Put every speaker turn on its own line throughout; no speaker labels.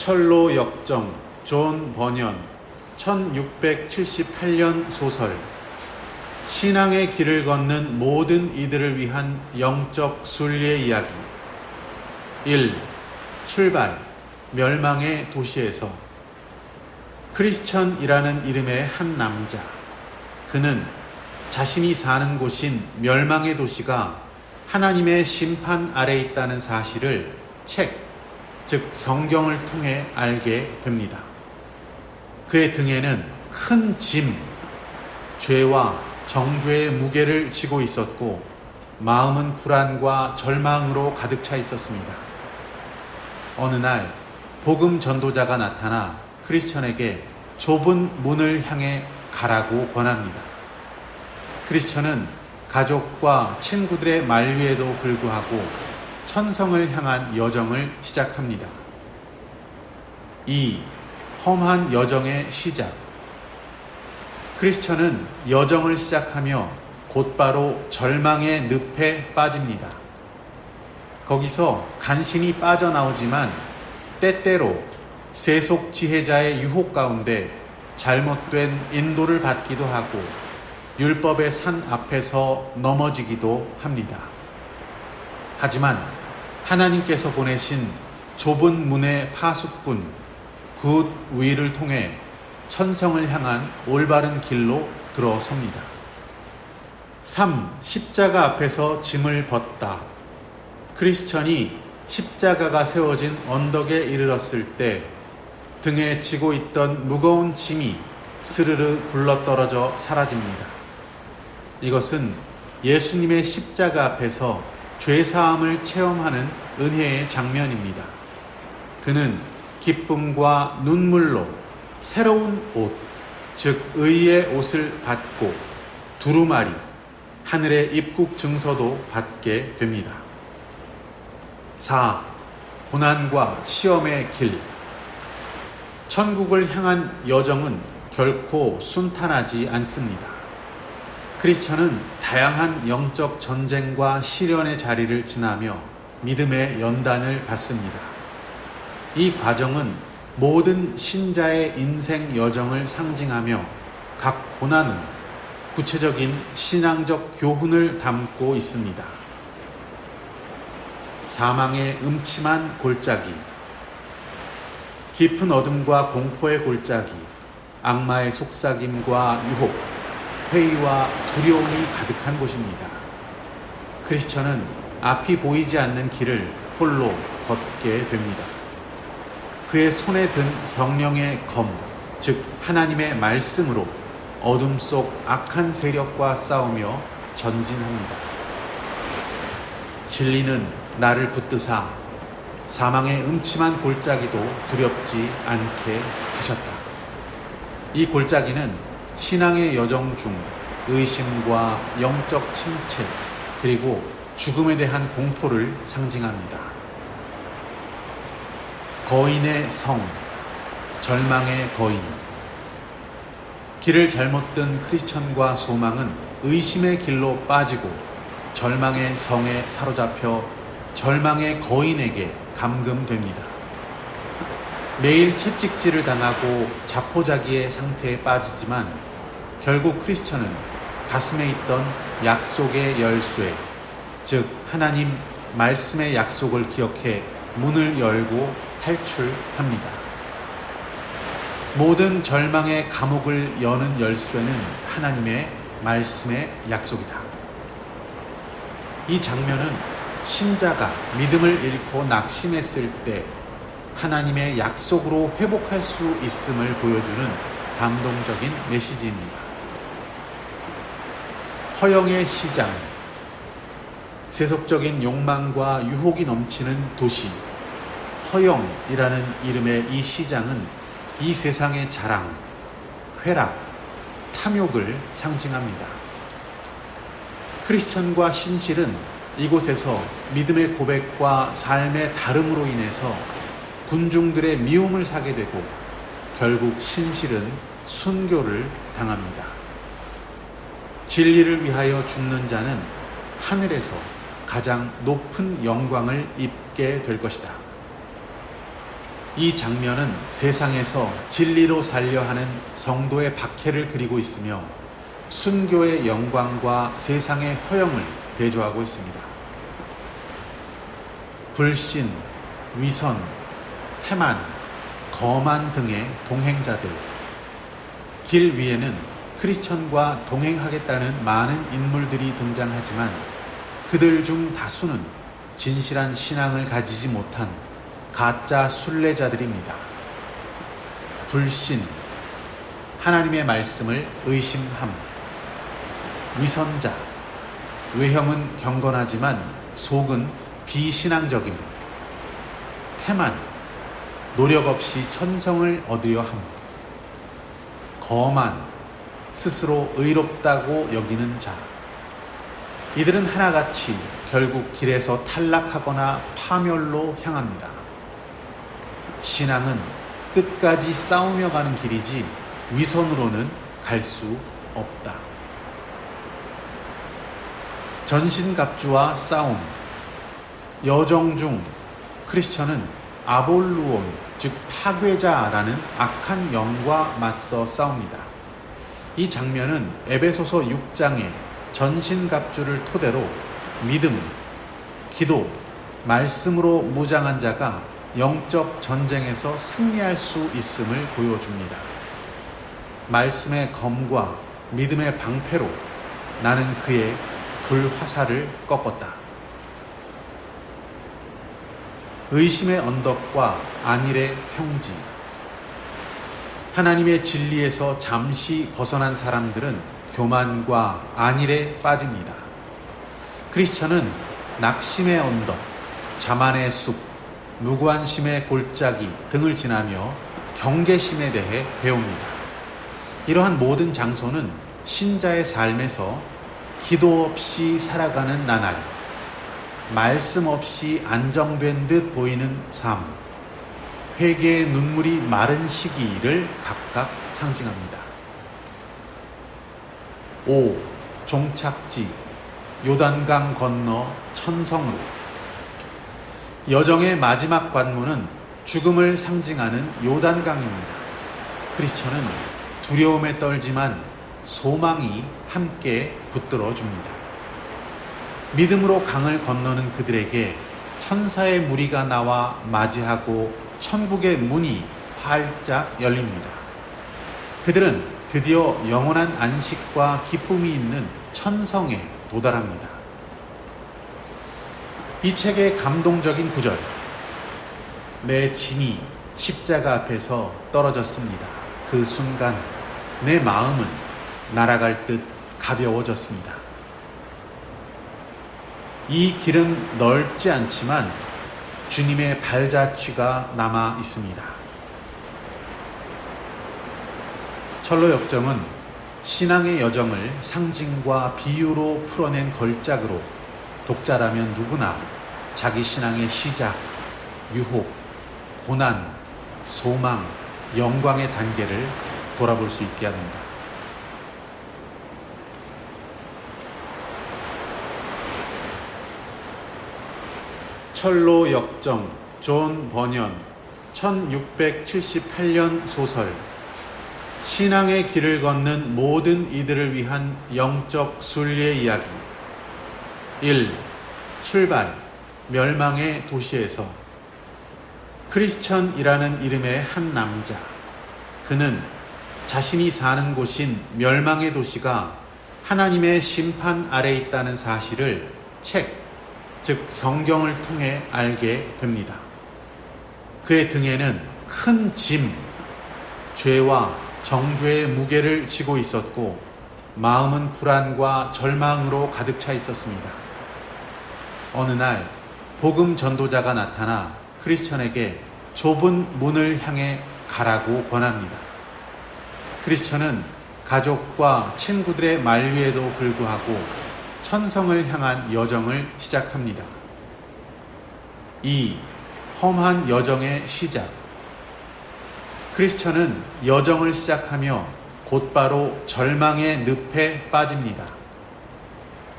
철로 역정 존 버년 1678년 소설 신앙의 길을 걷는 모든 이들을 위한 영적 순례 이야기 1. 출발 멸망의 도시에서 크리스천이라는 이름의 한 남자 그는 자신이 사는 곳인 멸망의 도시가 하나님의 심판 아래 있다는 사실을 책, 즉 성경을 통해 알게 됩니다. 그의 등에는 큰 짐, 죄와 정죄의 무게를 지고 있었고 마음은 불안과 절망으로 가득 차 있었습니다. 어느 날 복음 전도자가 나타나 크리스천에게 좁은 문을 향해 가라고 권합니다. 크리스천은 가족과 친구들의 만류에도 불구하고 천성을 향한 여정을 시작합니다. 이 험한 여정의 시작. 크리스천은 여정을 시작하며 곧바로 절망의 늪에 빠집니다. 거기서 간신히 빠져나오지만 때때로 세속 지혜자의 유혹 가운데 잘못된 인도를 받기도 하고 율법의 산 앞에서 넘어지기도 합니다. 하지만 하나님께서 보내신 좁은 문의 파수꾼 굿 위를 통해 천성을 향한 올바른 길로 들어섭니다. 3. 십자가 앞에서 짐을 벗다. 크리스천이 십자가가 세워진 언덕에 이르렀을 때 등에 지고 있던 무거운 짐이 스르르 굴러떨어져 사라집니다. 이것은 예수님의 십자가 앞에서 죄사함을 체험하는 은혜의 장면입니다. 그는 기쁨과 눈물로 새로운 옷, 즉 의의 옷을 받고 두루마리, 하늘의 입국 증서도 받게 됩니다. 4. 고난과 시험의 길. 천국을 향한 여정은 결코 순탄하지 않습니다. 크리스천은 다양한 영적 전쟁과 시련의 자리를 지나며 믿음의 연단을 받습니다. 이 과정은 모든 신자의 인생 여정을 상징하며 각 고난은 구체적인 신앙적 교훈을 담고 있습니다. 사망의 음침한 골짜기, 깊은 어둠과 공포의 골짜기, 악마의 속삭임과 유혹, 회의와 두려움이 가득한 곳입니다. 크리스천은 앞이 보이지 않는 길을 홀로 걷게 됩니다. 그의 손에 든 성령의 검, 즉 하나님의 말씀으로 어둠 속 악한 세력과 싸우며 전진합니다. 진리는 나를 붙드사 사망의 음침한 골짜기도 두렵지 않게 하셨다. 이 골짜기는 신앙의 여정 중 의심과 영적 침체 그리고 죽음에 대한 공포를 상징합니다. 거인의 성, 절망의 거인. 길을 잘못 든 크리스천과 소망은 의심의 길로 빠지고 절망의 성에 사로잡혀 절망의 거인에게 감금됩니다. 매일 채찍질을 당하고 자포자기의 상태에 빠지지만 결국 크리스천은 가슴에 있던 약속의 열쇠, 즉 하나님 말씀의 약속을 기억해 문을 열고 탈출합니다. 모든 절망의 감옥을 여는 열쇠는 하나님의 말씀의 약속이다. 이 장면은 신자가 믿음을 잃고 낙심했을 때 하나님의 약속으로 회복할 수 있음을 보여주는 감동적인 메시지입니다. 허영의 시장. 세속적인 욕망과 유혹이 넘치는 도시 허영이라는 이름의 이 시장은 이 세상의 자랑, 쾌락, 탐욕을 상징합니다. 크리스천과 신실은 이곳에서 믿음의 고백과 삶의 다름으로 인해서 군중들의 미움을 사게 되고 결국 신실은 순교를 당합니다. 진리를 위하여 죽는 자는 하늘에서 가장 높은 영광을 입게 될 것이다. 이 장면은 세상에서 진리로 살려 하는 성도의 박해를 그리고 있으며 순교의 영광과 세상의 허영을 대조하고 있습니다. 불신, 위선, 태만, 거만 등의 동행자들. 길 위에는 크리스천과 동행하겠다는 많은 인물들이 등장하지만 그들 중 다수는 진실한 신앙을 가지지 못한 가짜 순례자들입니다. 불신, 하나님의 말씀을 의심함. 위선자, 외형은 경건하지만 속은 비신앙적임. 태만, 노력 없이 천성을 얻으려 함. 거만, 스스로 의롭다고 여기는 자. 이들은 하나같이 결국 길에서 탈락하거나 파멸로 향합니다. 신앙은 끝까지 싸우며 가는 길이지 위선으로는 갈 수 없다. 전신갑주와 싸움. 여정 중 크리스천은 아볼루온, 즉 파괴자라는 악한 영과 맞서 싸웁니다. 이 장면은 에베소서 6장의 전신갑주를 토대로 믿음, 기도, 말씀으로 무장한 자가 영적 전쟁에서 승리할 수 있음을 보여줍니다. 말씀의 검과 믿음의 방패로 나는 그의 불화살을 꺾었다. 의심의 언덕과 안일의 평지. 하나님의 진리에서 잠시 벗어난 사람들은 교만과 안일에 빠집니다. 크리스천은 낙심의 언덕, 자만의 숲, 무관심의 골짜기 등을 지나며 경계심에 대해 배웁니다. 이러한 모든 장소는 신자의 삶에서 기도 없이 살아가는 나날, 말씀 없이 안정된 듯 보이는 삶, 회개의 눈물이 마른 시기를 각각 상징합니다. 5. 종착지, 요단강 건너 천성으로. 여정의 마지막 관문은 죽음을 상징하는 요단강입니다. 크리스천은 두려움에 떨지만 소망이 함께 붙들어 줍니다. 믿음으로 강을 건너는 그들에게 천사의 무리가 나와 맞이하고 천국의 문이 활짝 열립니다. 그들은 드디어 영원한 안식과 기쁨이 있는 천성에 도달합니다. 이 책의 감동적인 구절. 내 짐이 십자가 앞에서 떨어졌습니다. 그 순간 내 마음은 날아갈 듯 가벼워졌습니다. 이 길은 넓지 않지만 주님의 발자취가 남아 있습니다. 철로 역정은 신앙의 여정을 상징과 비유로 풀어낸 걸작으로 독자라면 누구나 자기 신앙의 시작, 유혹, 고난, 소망, 영광의 단계를 돌아볼 수 있게 합니다. 철로 역정, 존 버년, 1678년 소설. 신앙의 길을 걷는 모든 이들을 위한 영적 순례 이야기. 1. 출발, 멸망의 도시에서. 크리스천이라는 이름의 한 남자. 그는 자신이 사는 곳인 멸망의 도시가 하나님의 심판 아래 있다는 사실을 책, 즉 성경을 통해 알게 됩니다. 그의 등에는 큰 짐, 죄와 정죄의 무게를 지고 있었고 마음은 불안과 절망으로 가득 차 있었습니다. 어느 날 복음 전도자가 나타나 크리스천에게 좁은 문을 향해 가라고 권합니다. 크리스천은 가족과 친구들의 만류에도 불구하고 천성을 향한 여정을 시작합니다. 2. 험한 여정의 시작. 크리스천은 여정을 시작하며 곧바로 절망의 늪에 빠집니다.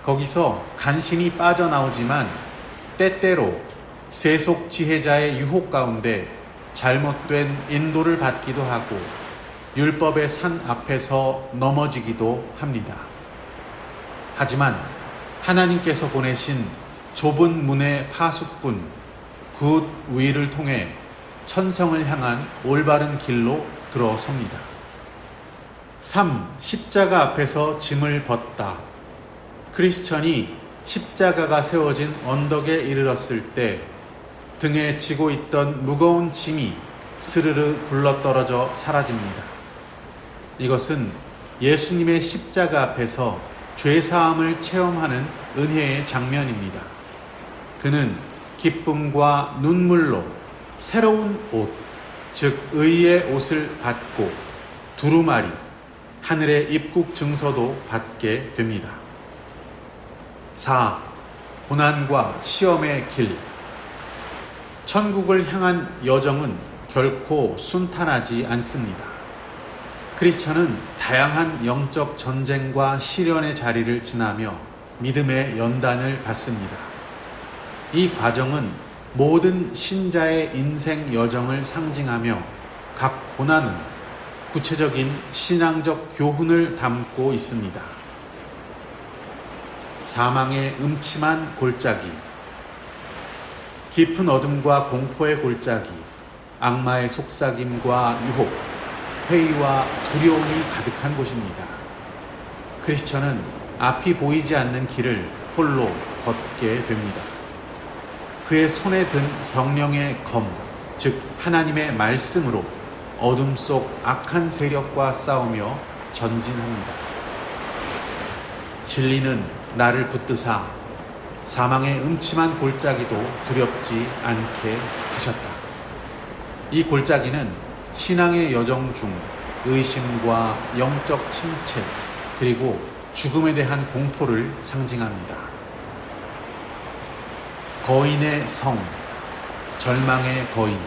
거기서 간신히 빠져나오지만 때때로 세속 지혜자의 유혹 가운데 잘못된 인도를 받기도 하고 율법의 산 앞에서 넘어지기도 합니다. 하지만 하나님께서 보내신 좁은 문의 파수꾼 굿 위를 통해 천성을 향한 올바른 길로 들어섭니다. 3. 십자가 앞에서 짐을 벗다. 크리스천이 십자가가 세워진 언덕에 이르렀을 때 등에 지고 있던 무거운 짐이 스르르 굴러떨어져 사라집니다. 이것은 예수님의 십자가 앞에서 죄사함을 체험하는 은혜의 장면입니다. 그는 기쁨과 눈물로 새로운 옷, 즉 의의 옷을 받고 두루마리, 하늘의 입국 증서도 받게 됩니다. 4. 고난과 시험의 길. 천국을 향한 여정은 결코 순탄하지 않습니다. 크리스천은 다양한 영적 전쟁과 시련의 자리를 지나며 믿음의 연단을 받습니다. 이 과정은 모든 신자의 인생 여정을 상징하며 각 고난은 구체적인 신앙적 교훈을 담고 있습니다. 사망의 음침한 골짜기, 깊은 어둠과 공포의 골짜기, 악마의 속삭임과 유혹, 회의와 두려움이 가득한 곳입니다. 크리스천은 앞이 보이지 않는 길을 홀로 걷게 됩니다. 그의 손에 든 성령의 검, 즉 하나님의 말씀으로 어둠 속 악한 세력과 싸우며 전진합니다. 진리는 나를 붙드사 사망의 음침한 골짜기도 두렵지 않게 하셨다. 이 골짜기는 신앙의 여정 중 의심과 영적 침체 그리고 죽음에 대한 공포를 상징합니다. 거인의 성, 절망의 거인.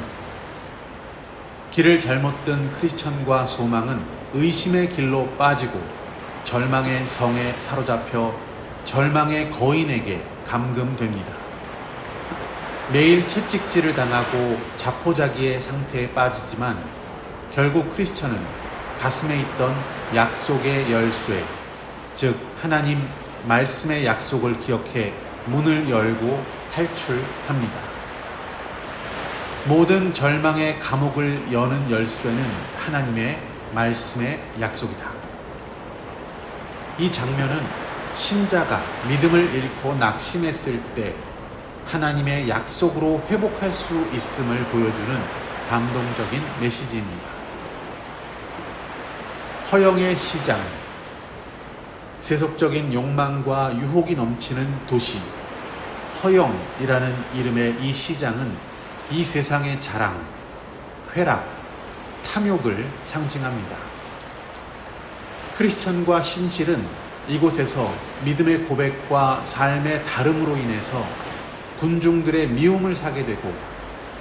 길을 잘못 든 크리스천과 소망은 의심의 길로 빠지고 절망의 성에 사로잡혀 절망의 거인에게 감금됩니다. 매일 채찍질을 당하고 자포자기의 상태에 빠지지만 결국 크리스천은 가슴에 있던 약속의 열쇠, 즉 하나님 말씀의 약속을 기억해 문을 열고 탈출합니다. 모든 절망의 감옥을 여는 열쇠는 하나님의 말씀의 약속이다. 이 장면은 신자가 믿음을 잃고 낙심했을 때 하나님의 약속으로 회복할 수 있음을 보여주는 감동적인 메시지입니다. 허영의 시장, 세속적인 욕망과 유혹이 넘치는 도시, 허영이라는 이름의 이 시장은 이 세상의 자랑, 쾌락, 탐욕을 상징합니다. 크리스천과 신실은 이곳에서 믿음의 고백과 삶의 다름으로 인해서 군중들의 미움을 사게 되고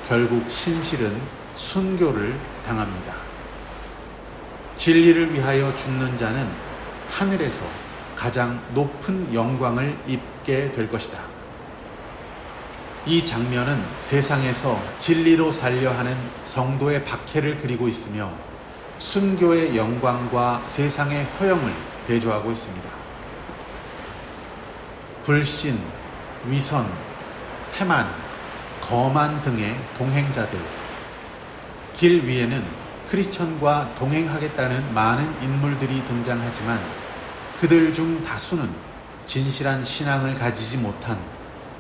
결국 신실은 순교를 당합니다. 진리를 위하여 죽는 자는 하늘에서 가장 높은 영광을 입게 될 것이다. 이 장면은 세상에서 진리로 살려 하는 성도의 박해를 그리고 있으며 순교의 영광과 세상의 허영을 대조하고 있습니다. 불신, 위선, 태만, 거만 등의 동행자들. 길 위에는 크리스천과 동행하겠다는 많은 인물들이 등장하지만 그들 중 다수는 진실한 신앙을 가지지 못한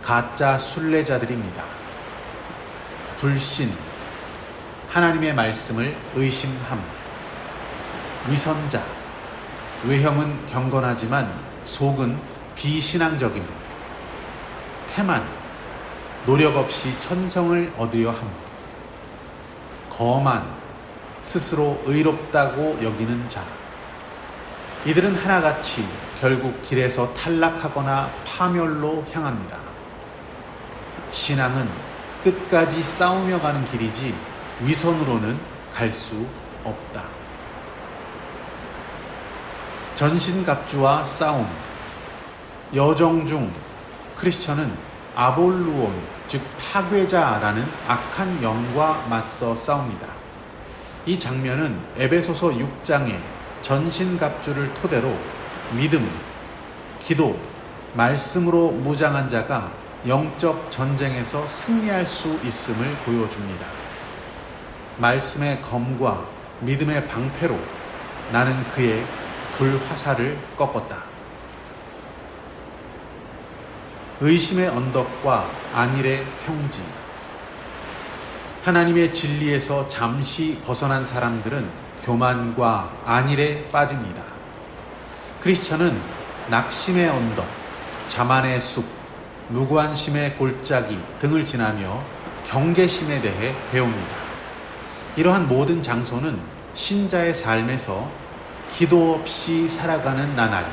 가짜 순례자들입니다. 불신, 하나님의 말씀을 의심함. 위선자, 외형은 경건하지만 속은 비신앙적임. 태만, 노력 없이 천성을 얻으려 함. 거만, 스스로 의롭다고 여기는 자. 이들은 하나같이 결국 길에서 탈락하거나 파멸로 향합니다. 신앙은 끝까지 싸우며 가는 길이지 위선으로는 갈 수 없다. 전신갑주와 싸움. 여정 중 크리스천은 아볼루온, 즉 파괴자라는 악한 영과 맞서 싸웁니다. 이 장면은 에베소서 6장의 전신갑주를 토대로 믿음, 기도, 말씀으로 무장한 자가 영적 전쟁에서 승리할 수 있음을 보여줍니다. 말씀의 검과 믿음의 방패로 나는 그의 불화살을 꺾었다. 의심의 언덕과 안일의 평지. 하나님의 진리에서 잠시 벗어난 사람들은 교만과 안일에 빠집니다. 크리스천은 낙심의 언덕, 자만의 숲, 무관심의 골짜기 등을 지나며 경계심에 대해 배웁니다. 이러한 모든 장소는 신자의 삶에서 기도 없이 살아가는 나날,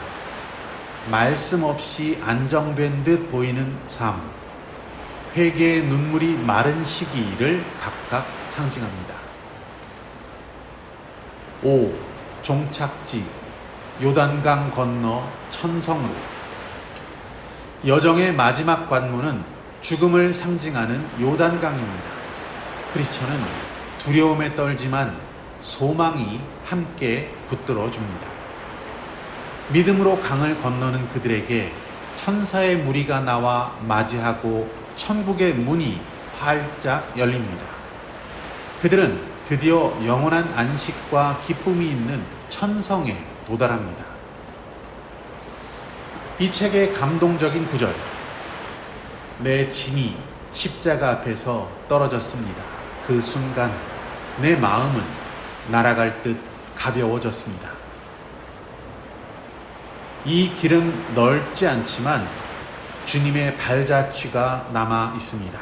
말씀 없이 안정된 듯 보이는 삶, 회개의 눈물이 마른 시기를 각각 상징합니다. 5. 종착지, 요단강 건너 천성으로. 여정의 마지막 관문은 죽음을 상징하는 요단강입니다. 크리스천은 두려움에 떨지만 소망이 함께 붙들어 줍니다. 믿음으로 강을 건너는 그들에게 천사의 무리가 나와 맞이하고 천국의 문이 활짝 열립니다. 그들은 드디어 영원한 안식과 기쁨이 있는 천성에 도달합니다. 이 책의 감동적인 구절. 내 짐이 십자가 앞에서 떨어졌습니다. 그 순간 내 마음은 날아갈 듯 가벼워졌습니다. 이 길은 넓지 않지만 주님의 발자취가 남아 있습니다.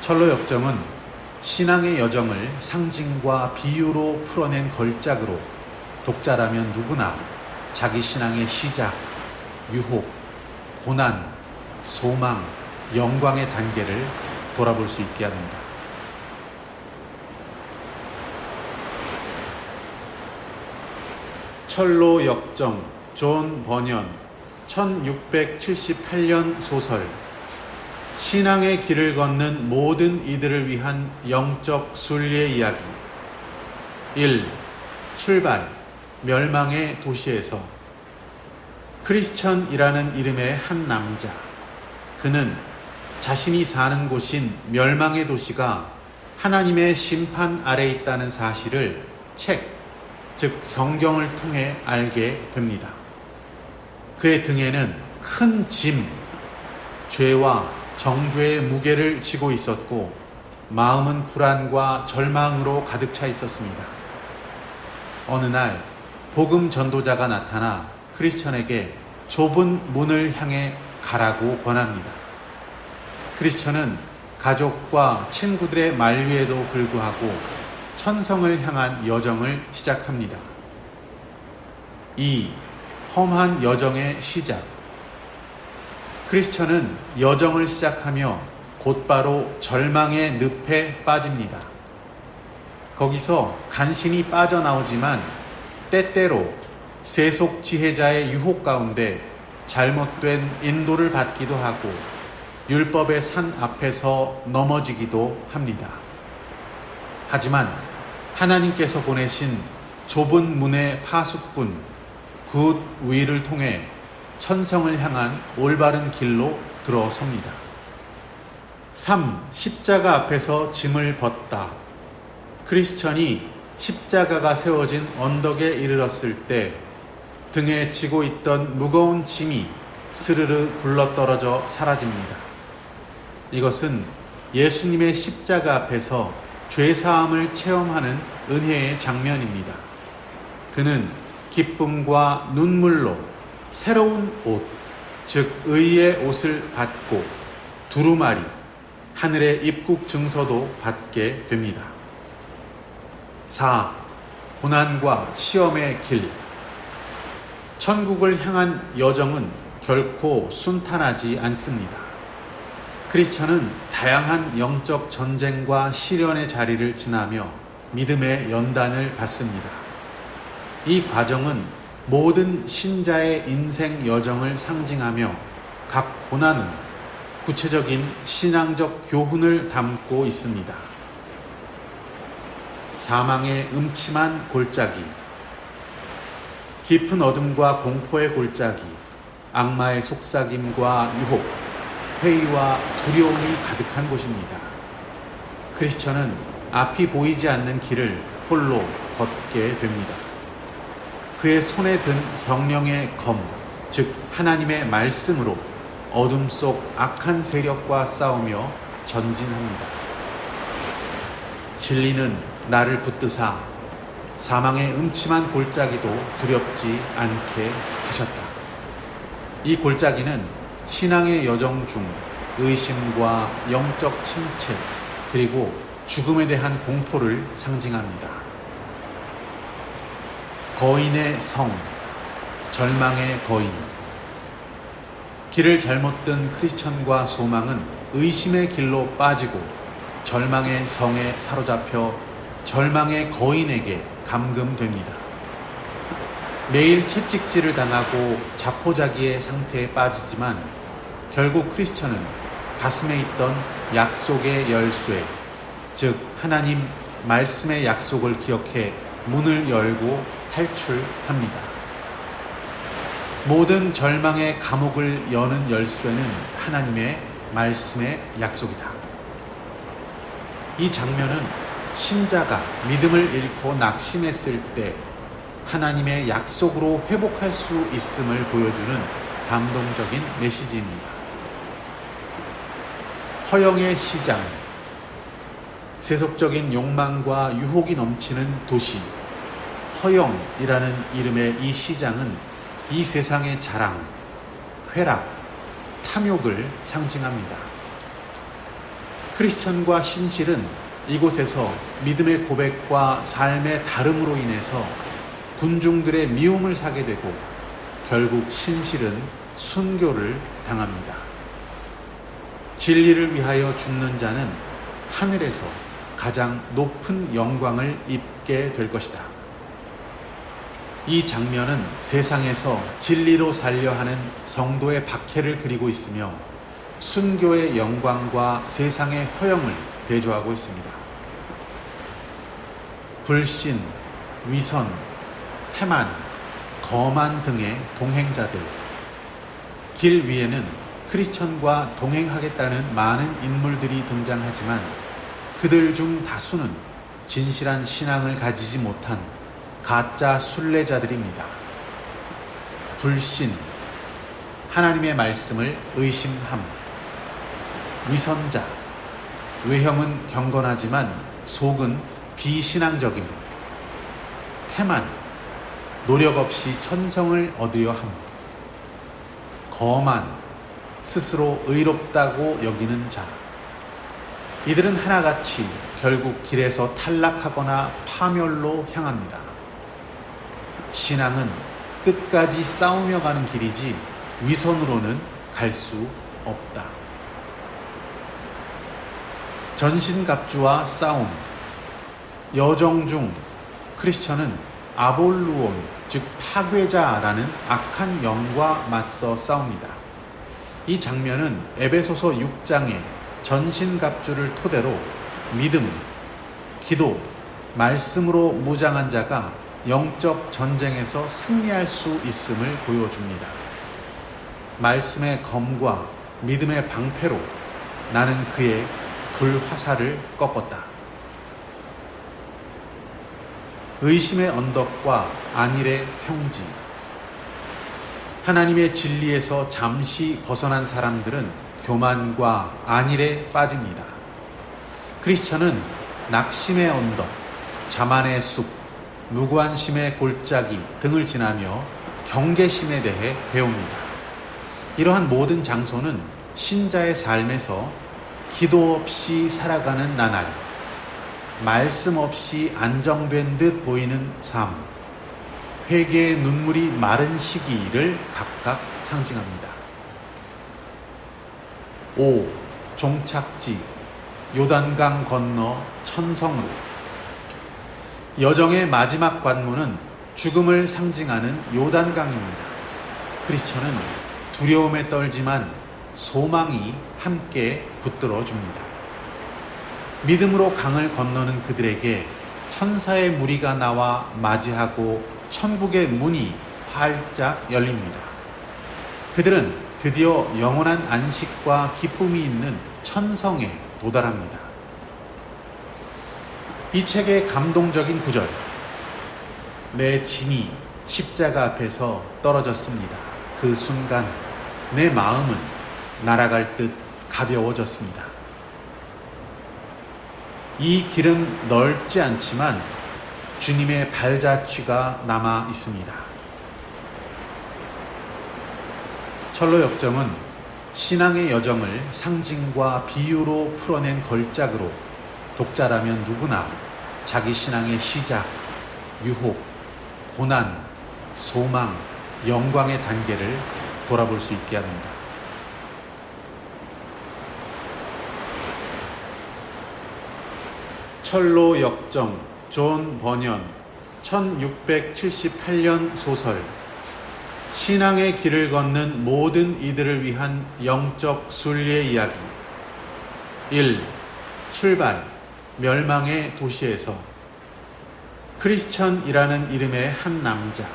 철로 역정은 신앙의 여정을 상징과 비유로 풀어낸 걸작으로 독자라면 누구나 자기 신앙의 시작, 유혹, 고난, 소망, 영광의 단계를 돌아볼 수 있게 합니다. 철로 역정, 존 버년, 1678년 소설. 신앙의 길을 걷는 모든 이들을 위한 영적 순리의 이야기. 1. 출발, 멸망의 도시에서. 크리스천이라는 이름의 한 남자. 그는 자신이 사는 곳인 멸망의 도시가 하나님의 심판 아래 있다는 사실을 책, 즉 성경을 통해 알게 됩니다. 그의 등에는 큰 짐, 죄와 정죄의 무게를 지고 있었고 마음은 불안과 절망으로 가득 차 있었습니다. 어느 날 복음 전도자가 나타나 크리스천에게 좁은 문을 향해 가라고 권합니다. 크리스천은 가족과 친구들의 만류에도 불구하고 천성을 향한 여정을 시작합니다. 2. 험한 여정의 시작. 크리스천은 여정을 시작하며 곧바로 절망의 늪에 빠집니다. 거기서 간신히 빠져나오지만 때때로 세속 지혜자의 유혹 가운데 잘못된 인도를 받기도 하고 율법의 산 앞에서 넘어지기도 합니다. 하지만 하나님께서 보내신 좁은 문의 파수꾼 굿 위를 통해 천성을 향한 올바른 길로 들어섭니다. 3. 십자가 앞에서 짐을 벗다. 크리스천이 십자가가 세워진 언덕에 이르렀을 때 등에 지고 있던 무거운 짐이 스르르 굴러떨어져 사라집니다. 이것은 예수님의 십자가 앞에서 죄사함을 체험하는 은혜의 장면입니다. 그는 기쁨과 눈물로 새로운 옷, 즉 의의 옷을 받고 두루마리, 하늘의 입국 증서도 받게 됩니다. 4. 고난과 시험의 길. 천국을 향한 여정은 결코 순탄하지 않습니다. 크리스천은 다양한 영적 전쟁과 시련의 자리를 지나며 믿음의 연단을 받습니다. 이 과정은 모든 신자의 인생 여정을 상징하며 각 고난은 구체적인 신앙적 교훈을 담고 있습니다. 사망의 음침한 골짜기, 깊은 어둠과 공포의 골짜기, 악마의 속삭임과 유혹, 회의와 두려움이 가득한 곳입니다. 크리스천은 앞이 보이지 않는 길을 홀로 걷게 됩니다. 그의 손에 든 성령의 검, 즉 하나님의 말씀으로 어둠 속 악한 세력과 싸우며 전진합니다. 진리는 나를 붙드사 사망의 음침한 골짜기도 두렵지 않게 하셨다. 이 골짜기는 신앙의 여정 중 의심과 영적 침체 그리고 죽음에 대한 공포를 상징합니다. 거인의 성, 절망의 거인. 길을 잘못 든 크리스천과 소망은 의심의 길로 빠지고 절망의 성에 사로잡혀 절망의 거인에게 감금됩니다. 매일 채찍질을 당하고 자포자기의 상태에 빠지지만 결국 크리스천은 가슴에 있던 약속의 열쇠, 즉 하나님 말씀의 약속을 기억해 문을 열고 탈출합니다. 모든 절망의 감옥을 여는 열쇠는 하나님의 말씀의 약속이다. 이 장면은 신자가 믿음을 잃고 낙심했을 때 하나님의 약속으로 회복할 수 있음을 보여주는 감동적인 메시지입니다. 허영의 시장, 세속적인 욕망과 유혹이 넘치는 도시, 허영이라는 이름의 이 시장은 이 세상의 자랑, 쾌락, 탐욕을 상징합니다. 크리스천과 신실은 이곳에서 믿음의 고백과 삶의 다름으로 인해서 군중들의 미움을 사게 되고 결국 신실은 순교를 당합니다. 진리를 위하여 죽는 자는 하늘에서 가장 높은 영광을 입게 될 것이다. 이 장면은 세상에서 진리로 살려 하는 성도의 박해를 그리고 있으며 순교의 영광과 세상의 허영을 대조하고 있습니다. 불신, 위선, 태만, 거만 등의 동행자들. 길 위에는 크리스천과 동행하겠다는 많은 인물들이 등장하지만 그들 중 다수는 진실한 신앙을 가지지 못한 가짜 순례자들입니다. 불신, 하나님의 말씀을 의심함. 위선자, 외형은 경건하지만 속은 비신앙적임. 태만, 노력 없이 천성을 얻으려 함. 거만, 스스로 의롭다고 여기는 자. 이들은 하나같이 결국 길에서 탈락하거나 파멸로 향합니다. 신앙은 끝까지 싸우며 가는 길이지 위선으로는 갈 수 없다. 전신갑주와 싸움. 여정 중 크리스천은 아볼루온, 즉 파괴자라는 악한 영과 맞서 싸웁니다. 이 장면은 에베소서 6장의 전신갑주를 토대로 믿음, 기도, 말씀으로 무장한 자가 영적 전쟁에서 승리할 수 있음을 보여줍니다. 말씀의 검과 믿음의 방패로 나는 그의 불화살을 꺾었다. 의심의 언덕과 안일의 평지. 하나님의 진리에서 잠시 벗어난 사람들은 교만과 안일에 빠집니다. 크리스천은 낙심의 언덕, 자만의 숲, 무관심의 골짜기 등을 지나며 경계심에 대해 배웁니다. 이러한 모든 장소는 신자의 삶에서 기도 없이 살아가는 나날, 말씀 없이 안정된 듯 보이는 삶, 회개의 눈물이 마른 시기를 각각 상징합니다. 5. 종착지, 요단강 건너 천성으로. 여정의 마지막 관문은 죽음을 상징하는 요단강입니다. 크리스천은 두려움에 떨지만 소망이 함께 붙들어 줍니다. 믿음으로 강을 건너는 그들에게 천사의 무리가 나와 맞이하고 천국의 문이 활짝 열립니다. 그들은 드디어 영원한 안식과 기쁨이 있는 천성에 도달합니다. 이 책의 감동적인 구절, 내 짐이 십자가 앞에서 떨어졌습니다. 그 순간 내 마음은 날아갈 듯 가벼워졌습니다. 이 길은 넓지 않지만 주님의 발자취가 남아 있습니다. 철로 역정은 신앙의 여정을 상징과 비유로 풀어낸 걸작으로 독자라면 누구나 자기 신앙의 시작, 유혹, 고난, 소망, 영광의 단계를 돌아볼 수 있게 합니다. 철로 역정, 존 버년, 1678년 소설. 신앙의 길을 걷는 모든 이들을 위한 영적 순례 이야기. 1. 출발, 멸망의 도시에서. 크리스천이라는 이름의 한 남자.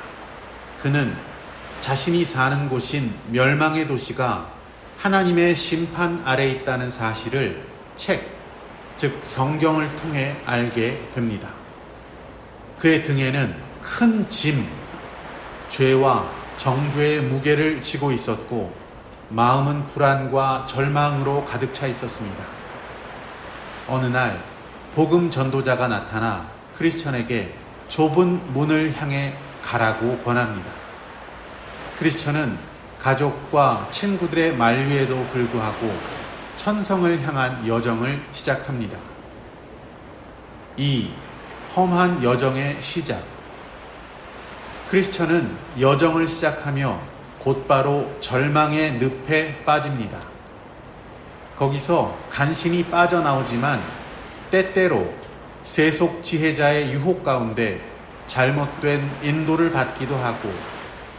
그는 자신이 사는 곳인 멸망의 도시가 하나님의 심판 아래 있다는 사실을 책, 즉 성경을 통해 알게 됩니다. 그의 등에는 큰 짐, 죄와 정죄의 무게를 지고 있었고 마음은 불안과 절망으로 가득 차 있었습니다. 어느 날 복음 전도자가 나타나 크리스천에게 좁은 문을 향해 가라고 권합니다. 크리스천은 가족과 친구들의 만류에도 불구하고 천성을 향한 여정을 시작합니다. 이 험한 여정의 시작. 크리스천은 여정을 시작하며 곧바로 절망의 늪에 빠집니다. 거기서 간신히 빠져나오지만 때때로 세속 지혜자의 유혹 가운데 잘못된 인도를 받기도 하고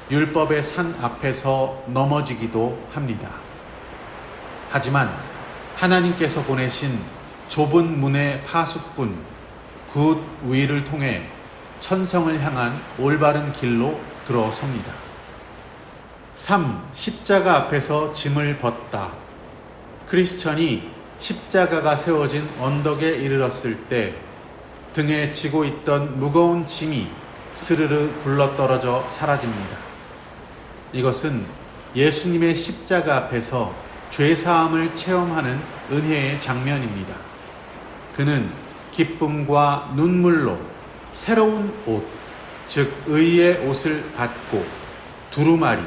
율법의 산 앞에서 넘어지기도 합니다. 하지만 하나님께서 보내신 좁은 문의 파수꾼 굿 위를 통해 천성을 향한 올바른 길로 들어섭니다. 3. 십자가 앞에서 짐을 벗다. 크리스천이 십자가가 세워진 언덕에 이르렀을 때 등에 지고 있던 무거운 짐이 스르르 굴러떨어져 사라집니다. 이것은 예수님의 십자가 앞에서 죄사함을 체험하는 은혜의 장면입니다. 그는 기쁨과 눈물로 새로운 옷, 즉 의의 옷을 받고 두루마리,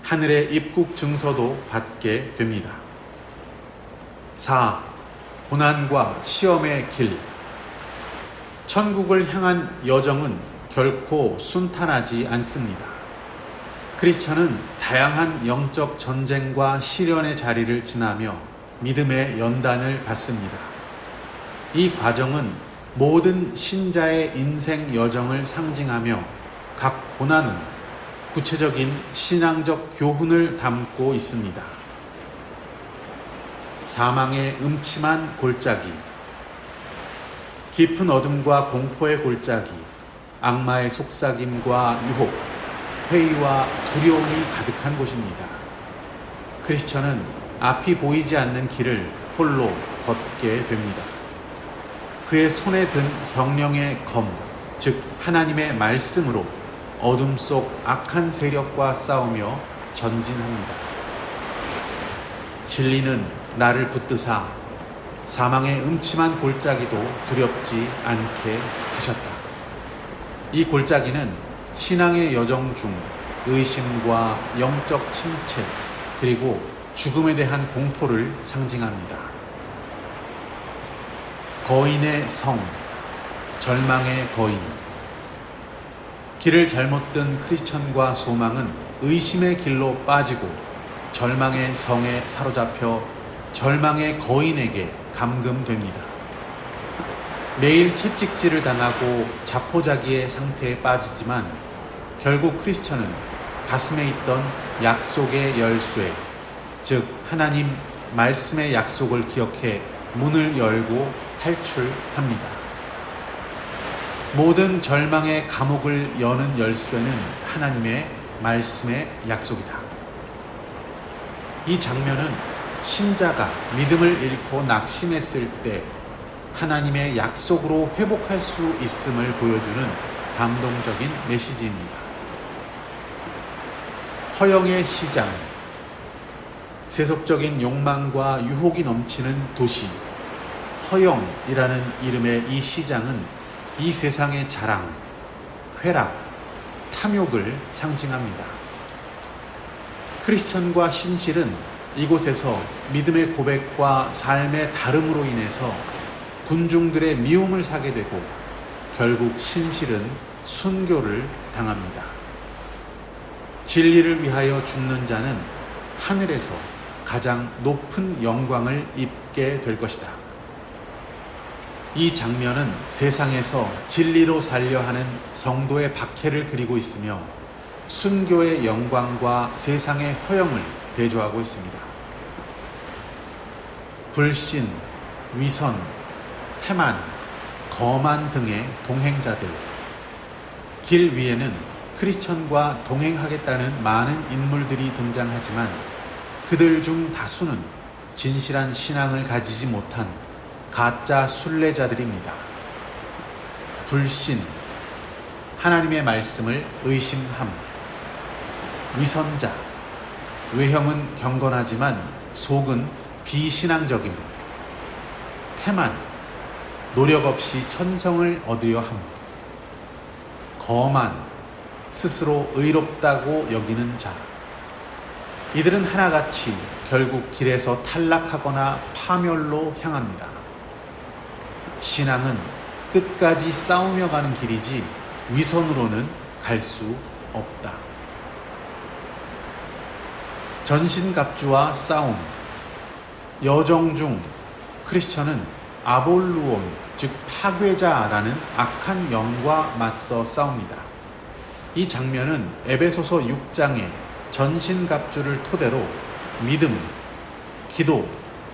하늘의 입국 증서도 받게 됩니다. 4. 고난과 시험의 길. 천국을 향한 여정은 결코 순탄하지 않습니다. 크리스천은 다양한 영적 전쟁과 시련의 자리를 지나며 믿음의 연단을 받습니다. 이 과정은 모든 신자의 인생 여정을 상징하며 각 고난은 구체적인 신앙적 교훈을 담고 있습니다. 사망의 음침한 골짜기. 깊은 어둠과 공포의 골짜기, 악마의 속삭임과 유혹, 회의와 두려움이 가득한 곳입니다. 크리스천은 앞이 보이지 않는 길을 홀로 걷게 됩니다. 그의 손에 든 성령의 검, 즉 하나님의 말씀으로 어둠 속 악한 세력과 싸우며 전진합니다. 진리는 나를 붙드사 사망의 음침한 골짜기도 두렵지 않게 하셨다. 이 골짜기는 신앙의 여정 중 의심과 영적 침체 그리고 죽음에 대한 공포를 상징합니다. 거인의 성, 절망의 거인. 길을 잘못 든 크리스천과 소망은 의심의 길로 빠지고 절망의 성에 사로잡혀 절망의 거인에게 감금됩니다. 매일 채찍질을 당하고 자포자기의 상태에 빠지지만 결국 크리스천은 가슴에 있던 약속의 열쇠, 즉 하나님 말씀의 약속을 기억해 문을 열고 탈출합니다. 모든 절망의 감옥을 여는 열쇠는 하나님의 말씀의 약속이다. 이 장면은 신자가 믿음을 잃고 낙심했을 때 하나님의 약속으로 회복할 수 있음을 보여주는 감동적인 메시지입니다. 허영의 시장, 세속적인 욕망과 유혹이 넘치는 도시, 허영이라는 이름의 이 시장은 이 세상의 자랑, 쾌락, 탐욕을 상징합니다. 크리스천과 신실은 이곳에서 믿음의 고백과 삶의 다름으로 인해서 군중들의 미움을 사게 되고 결국 신실은 순교를 당합니다. 진리를 위하여 죽는 자는 하늘에서 가장 높은 영광을 입게 될 것이다. 이 장면은 세상에서 진리로 살려 하는 성도의 박해를 그리고 있으며 순교의 영광과 세상의 허영을 대조하고 있습니다. 불신, 위선, 태만, 거만 등의 동행자들, 길 위에는 크리스천과 동행하겠다는 많은 인물들이 등장하지만 그들 중 다수는 진실한 신앙을 가지지 못한 가짜 순례자들입니다. 불신, 하나님의 말씀을 의심함, 위선자, 외형은 경건하지만 속은 비신앙적임, 태만, 노력 없이 천성을 얻으려 함, 거만, 스스로 의롭다고 여기는 자. 이들은 하나같이 결국 길에서 탈락하거나 파멸로 향합니다. 신앙은 끝까지 싸우며 가는 길이지 위선으로는 갈 수 없다. 전신갑주와 싸움. 여정 중 크리스천은 아볼루온, 즉 파괴자라는 악한 영과 맞서 싸웁니다. 이 장면은 에베소서 6장의 전신갑주를 토대로 믿음, 기도,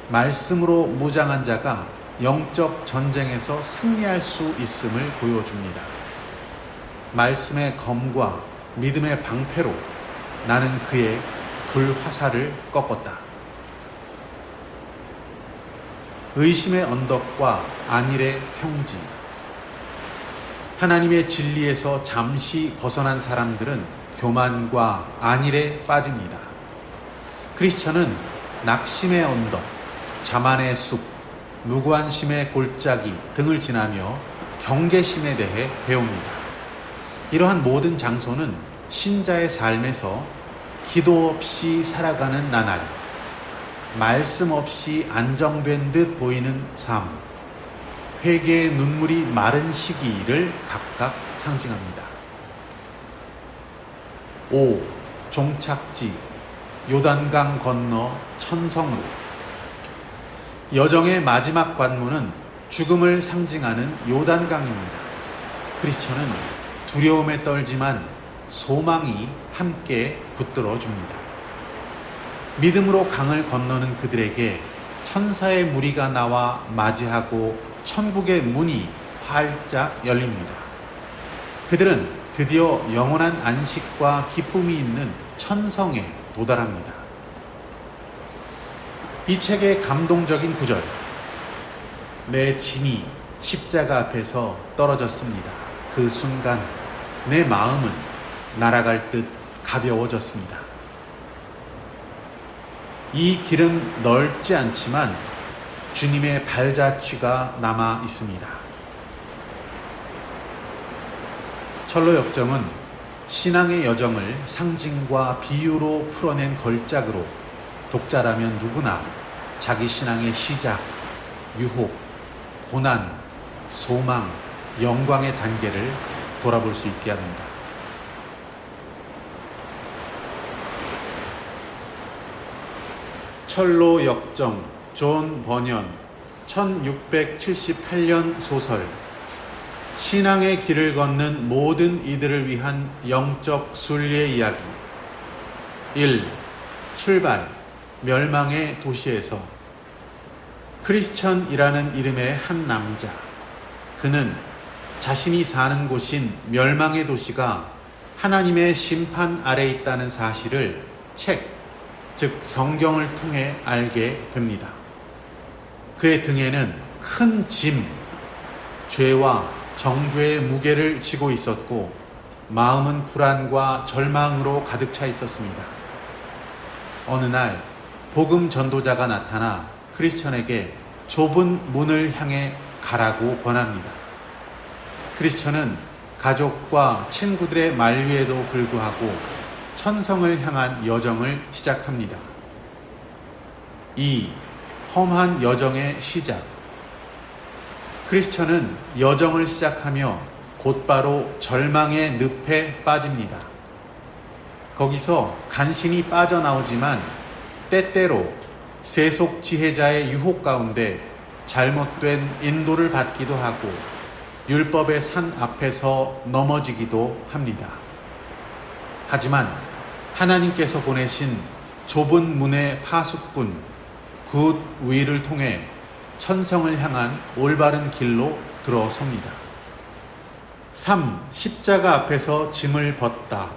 말씀으로 무장한 자가 영적 전쟁에서 승리할 수 있음을 보여줍니다. 말씀의 검과 믿음의 방패로 나는 그의 불화살을 꺾었다. 의심의 언덕과 안일의 평지. 하나님의 진리에서 잠시 벗어난 사람들은 교만과 안일에 빠집니다. 크리스천은 낙심의 언덕, 자만의 숲, 무관심의 골짜기 등을 지나며 경계심에 대해 배웁니다. 이러한 모든 장소는 신자의 삶에서 기도 없이 살아가는 나날, 말씀 없이 안정된 듯 보이는 삶, 회개의 눈물이 마른 시기를 각각 상징합니다. 5. 종착지, 요단강 건너 천성으로. 여정의 마지막 관문은 죽음을 상징하는 요단강입니다. 크리스천은 두려움에 떨지만 소망이 함께 붙들어 줍니다. 믿음으로 강을 건너는 그들에게 천사의 무리가 나와 맞이하고 천국의 문이 활짝 열립니다. 그들은 드디어 영원한 안식과 기쁨이 있는 천성에 도달합니다. 이 책의 감동적인 구절. 내 짐이 십자가 앞에서 떨어졌습니다. 그 순간 내 마음은 날아갈 듯 가벼워졌습니다. 이 길은 넓지 않지만 주님의 발자취가 남아 있습니다. 철로 역정은 신앙의 여정을 상징과 비유로 풀어낸 걸작으로 독자라면 누구나 자기 신앙의 시작, 유혹, 고난, 소망, 영광의 단계를 돌아볼 수 있게 합니다. 철로 역정, 존 버년, 1678년 소설. 신앙의 길을 걷는 모든 이들을 위한 영적 순리의 이야기. 1. 출발, 멸망의 도시에서. 크리스천이라는 이름의 한 남자. 그는 자신이 사는 곳인 멸망의 도시가 하나님의 심판 아래 있다는 사실을 책, 즉 성경을 통해 알게 됩니다. 그의 등에는 큰 짐, 죄와 정죄의 무게를 지고 있었고 마음은 불안과 절망으로 가득 차 있었습니다. 어느 날 복음 전도자가 나타나 크리스천에게 좁은 문을 향해 가라고 권합니다. 크리스천은 가족과 친구들의 만류에도 불구하고 천성을 향한 여정을 시작합니다. 이 험한 여정의 시작. 크리스천은 여정을 시작하며 곧바로 절망의 늪에 빠집니다. 거기서 간신히 빠져나오지만 때때로 세속 지혜자의 유혹 가운데 잘못된 인도를 받기도 하고 율법의 산 앞에서 넘어지기도 합니다. 하지만 하나님께서 보내신 좁은 문의 파수꾼 굿 위를 통해 천성을 향한 올바른 길로 들어섭니다. 3. 십자가 앞에서 짐을 벗다.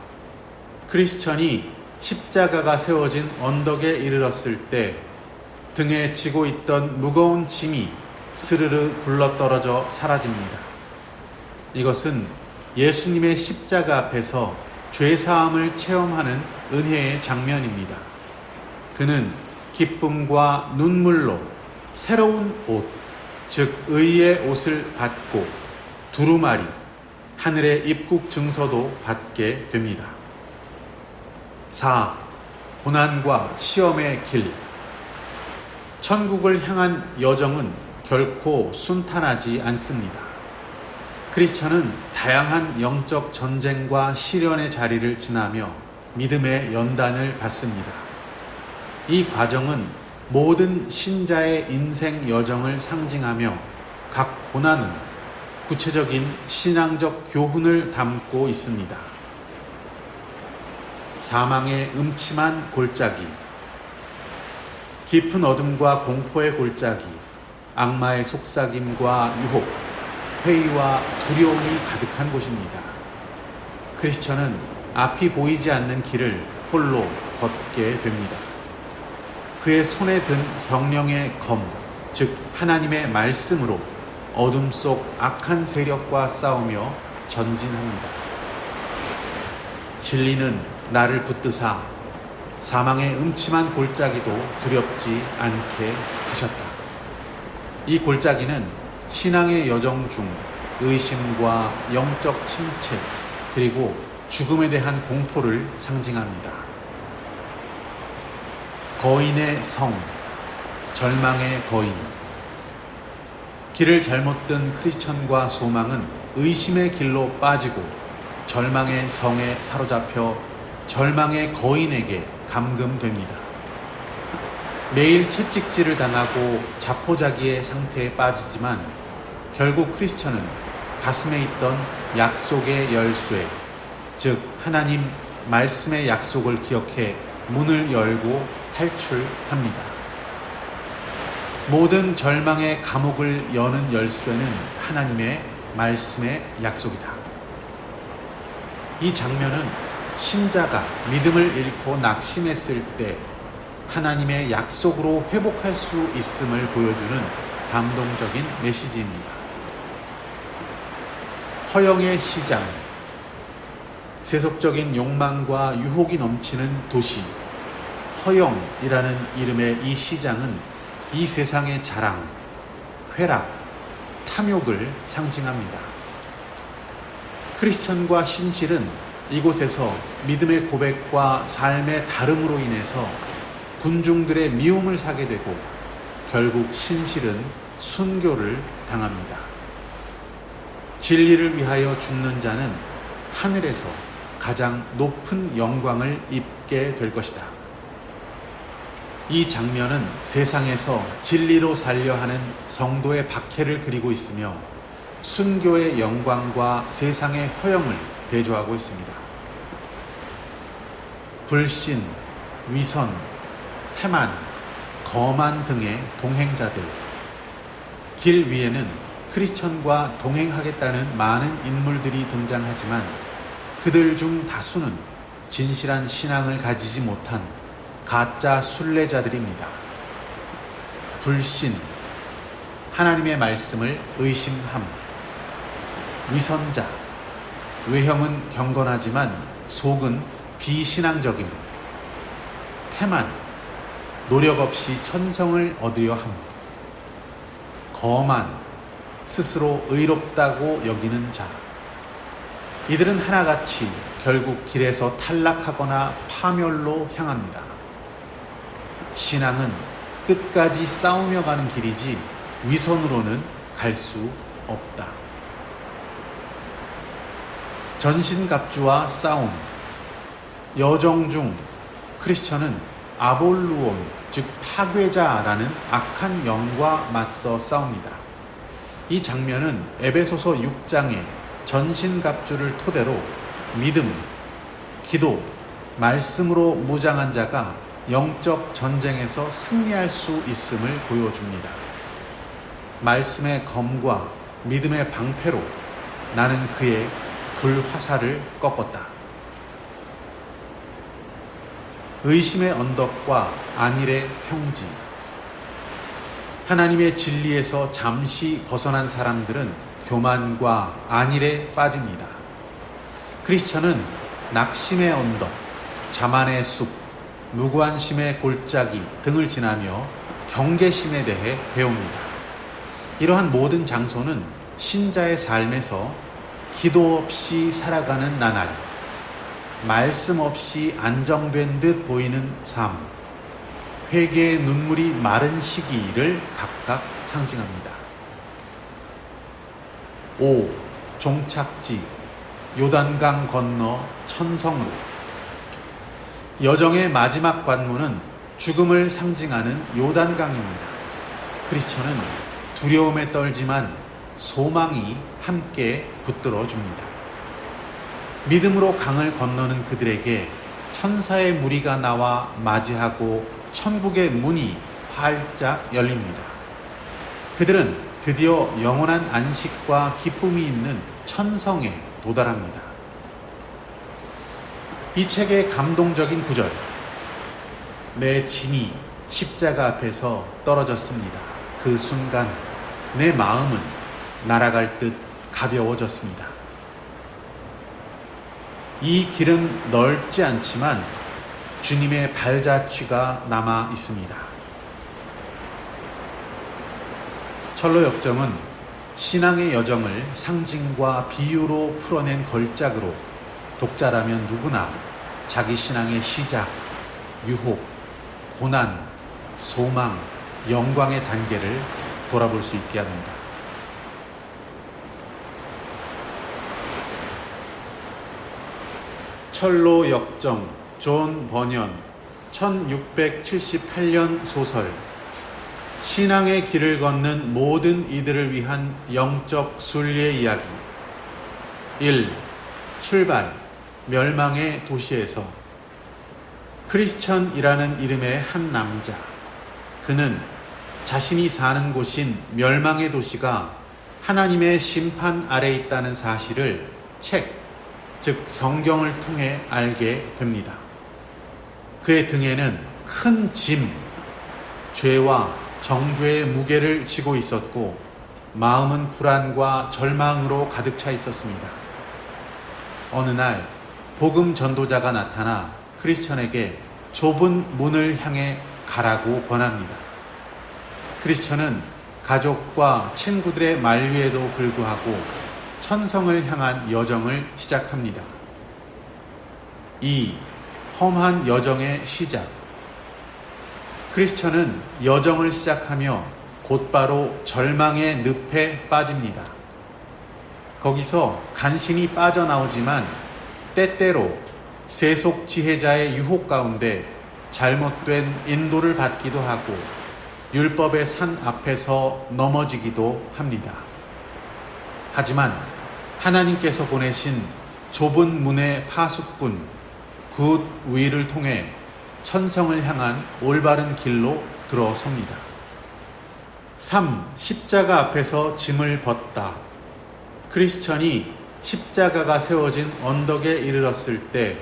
크리스천이 십자가가 세워진 언덕에 이르렀을 때 등에 지고 있던 무거운 짐이 스르르 굴러떨어져 사라집니다. 이것은 예수님의 십자가 앞에서 죄사함을 체험하는 은혜의 장면입니다. 그는 기쁨과 눈물로 새로운 옷, 즉 의의 옷을 받고 두루마리, 하늘의 입국 증서도 받게 됩니다. 4. 고난과 시험의 길. 천국을 향한 여정은 결코 순탄하지 않습니다. 크리스천은 다양한 영적 전쟁과 시련의 자리를 지나며 믿음의 연단을 받습니다. 이 과정은 모든 신자의 인생 여정을 상징하며 각 고난은 구체적인 신앙적 교훈을 담고 있습니다. 사망의 음침한 골짜기. 깊은 어둠과 공포의 골짜기, 악마의 속삭임과 유혹, 회의와 두려움이 가득한 곳입니다. 크리스천은 앞이 보이지 않는 길을 홀로 걷게 됩니다. 그의 손에 든 성령의 검, 즉 하나님의 말씀으로 어둠 속 악한 세력과 싸우며 전진합니다. 진리는 나를 붙드사 사망의 음침한 골짜기도 두렵지 않게 하셨다. 이 골짜기는 신앙의 여정 중 의심과 영적 침체 그리고 죽음에 대한 공포를 상징합니다. 거인의 성, 절망의 거인. 길을 잘못 든 크리스천과 소망은 의심의 길로 빠지고 절망의 성에 사로잡혀 절망의 거인에게 감금됩니다. 매일 채찍질을 당하고 자포자기의 상태에 빠지지만 결국 크리스천은 가슴에 있던 약속의 열쇠, 즉 하나님 말씀의 약속을 기억해 문을 열고 탈출합니다. 모든 절망의 감옥을 여는 열쇠는 하나님의 말씀의 약속이다. 이 장면은 신자가 믿음을 잃고 낙심했을 때 하나님의 약속으로 회복할 수 있음을 보여주는 감동적인 메시지입니다. 허영의 시장. 세속적인 욕망과 유혹이 넘치는 도시 허영이라는 이름의 이 시장은 이 세상의 자랑, 쾌락, 탐욕을 상징합니다. 크리스천과 신실은 이곳에서 믿음의 고백과 삶의 다름으로 인해서 군중들의 미움을 사게 되고 결국 신실은 순교를 당합니다. 진리를 위하여 죽는 자는 하늘에서 가장 높은 영광을 입게 될 것이다. 이 장면은 세상에서 진리로 살려 하는 성도의 박해를 그리고 있으며 순교의 영광과 세상의 허영을 대조하고 있습니다. 불신, 위선, 태만, 거만 등의 동행자들. 길 위에는 크리스천과 동행하겠다는 많은 인물들이 등장하지만 그들 중 다수는 진실한 신앙을 가지지 못한 가짜 순례자들입니다. 불신, 하나님의 말씀을 의심함. 위선자, 외형은 경건하지만 속은 비신앙적임. 태만, 노력 없이 천성을 얻으려 함. 거만, 스스로 의롭다고 여기는 자. 이들은 하나같이 결국 길에서 탈락하거나 파멸로 향합니다. 신앙은 끝까지 싸우며 가는 길이지 위선으로는 갈 수 없다. 전신갑주와 싸움. 여정 중 크리스천은 아볼루온, 즉 파괴자라는 악한 영과 맞서 싸웁니다. 이 장면은 에베소서 6장의 전신갑주를 토대로 믿음, 기도, 말씀으로 무장한 자가 영적 전쟁에서 승리할 수 있음을 보여줍니다. 말씀의 검과 믿음의 방패로 나는 그의 불화살을 꺾었다. 의심의 언덕과 안일의 평지. 하나님의 진리에서 잠시 벗어난 사람들은 교만과 안일에 빠집니다. 크리스천은 낙심의 언덕, 자만의 숲, 무관심의 골짜기 등을 지나며 경계심에 대해 배웁니다. 이러한 모든 장소는 신자의 삶에서 기도 없이 살아가는 나날, 말씀 없이 안정된 듯 보이는 삶, 회개의 눈물이 마른 시기를 각각 상징합니다. 5. 종착지, 요단강 건너 천성으로. 여정의 마지막 관문은 죽음을 상징하는 요단강입니다. 크리스천은 두려움에 떨지만 소망이 함께 붙들어 줍니다. 믿음으로 강을 건너는 그들에게 천사의 무리가 나와 맞이하고 천국의 문이 활짝 열립니다. 그들은 드디어 영원한 안식과 기쁨이 있는 천성에 도달합니다. 이 책의 감동적인 구절. 내 짐이 십자가 앞에서 떨어졌습니다. 그 순간 내 마음은 날아갈 듯 가벼워졌습니다. 이 길은 넓지 않지만 주님의 발자취가 남아 있습니다. 철로 역정은 신앙의 여정을 상징과 비유로 풀어낸 걸작으로 독자라면 누구나 자기 신앙의 시작, 유혹, 고난, 소망, 영광의 단계를 돌아볼 수 있게 합니다. 철로 역정, 존 버년, 1678년 소설. 신앙의 길을 걷는 모든 이들을 위한 영적 순례 이야기. 1. 출발, 멸망의 도시에서. 크리스천이라는 이름의 한 남자. 그는 자신이 사는 곳인 멸망의 도시가 하나님의 심판 아래 있다는 사실을 책, 즉 성경을 통해 알게 됩니다. 그의 등에는 큰 짐, 죄와 정죄의 무게를 지고 있었고 마음은 불안과 절망으로 가득 차 있었습니다. 어느 날 복음 전도자가 나타나 크리스천에게 좁은 문을 향해 가라고 권합니다. 크리스천은 가족과 친구들의 만류에도 불구하고 천성을 향한 여정을 시작합니다. 이 험한 여정의 시작. 크리스천은 여정을 시작하며 곧바로 절망의 늪에 빠집니다. 거기서 간신히 빠져나오지만 때때로 세속 지혜자의 유혹 가운데 잘못된 인도를 받기도 하고 율법의 산 앞에서 넘어지기도 합니다. 하지만 하나님께서 보내신 좁은 문의 파수꾼 굿 위를 통해 천성을 향한 올바른 길로 들어섭니다. 3. 십자가 앞에서 짐을 벗다. 크리스천이 십자가가 세워진 언덕에 이르렀을 때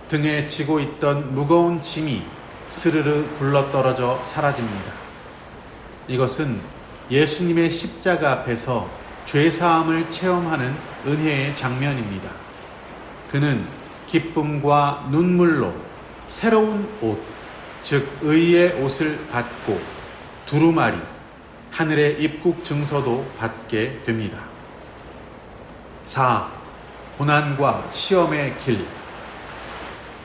등에 지고 있던 무거운 짐이 스르르 굴러떨어져 사라집니다. 이것은 예수님의 십자가 앞에서 죄사함을 체험하는 은혜의 장면입니다. 그는 기쁨과 눈물로 새로운 옷, 즉 의의 옷을 받고 두루마리, 하늘의 입국 증서도 받게 됩니다. 4. 고난과 시험의 길.